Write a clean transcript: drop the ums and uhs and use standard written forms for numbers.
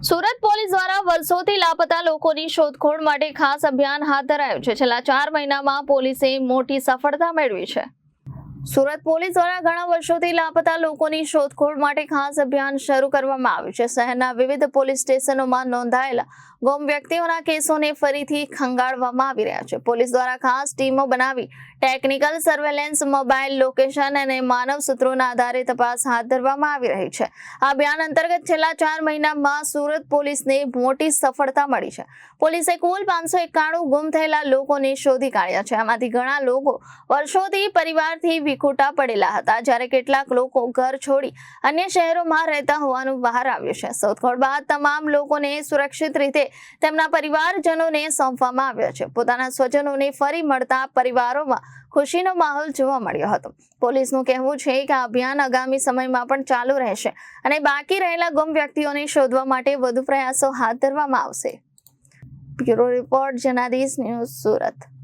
Surat police દ્વારા વર્ષોથી લાપતા લોકોની શોધખોળ માટે ખાસ અભિયાન હાથ ધરાયું છે. છેલ્લા 4 મહિનામાં પોલીસે મોટી સફળતા મેળવી છે. સુરત પોલીસ દ્વારા ઘણા વર્ષોથી લાપતા લોકોની શોધખોળ માટે ખાસ અભિયાન શરૂ કરવામાં આવ્યું છે. શહેરના વિવિધ પોલીસ સ્ટેશનોમાં નોંધાયેલા ગુમ વ્યક્તિઓના કેસોને ફરીથી ખંગાળવામાં આવી રહ્યા છે. પોલીસ દ્વારા ખાસ ટીમો બનાવી ટેકનિકલ સર્વેલન્સ, મોબાઈલ લોકેશન અને માનવ સૂત્રોના આધારે તપાસ હાથ ધરવામાં આવી રહી છે. આ અભિયાન અંતર્ગત છેલ્લા 4 મહિનામાં સુરત પોલીસને મોટી સફળતા મળી છે. પોલીસે કુલ 591 ગુમ થયેલા લોકોને શોધી કાઢ્યા છે. આમાંથી ઘણા લોકો વર્ષોથી પરિવારથી વિખૂટા પડેલા હતા, જ્યારે કેટલાક લોકો ઘર છોડી અન્ય શહેરોમાં રહેતા હોવાનું બહાર આવ્યું છે. શોધખોળ બાદ તમામ લોકોને સુરક્ષિત રીતે તેમના પરિવારજનોને સોંપવામાં આવ્યા છે. પોતાના સ્વજનોને ફરી મળતા પરિવારોમાં ખુશીનો માહોલ જોવા મળ્યો હતો. પોલીસનું કહેવું છે કે આ અભિયાન આગામી સમયમાં પણ ચાલુ રહેશે અને બાકી રહેલા ગુમ વ્યક્તિઓને શોધવા માટે વધુ પ્રયાસો હાથ ધરવામાં આવશે. Bureau report, Janadesh news, Surat.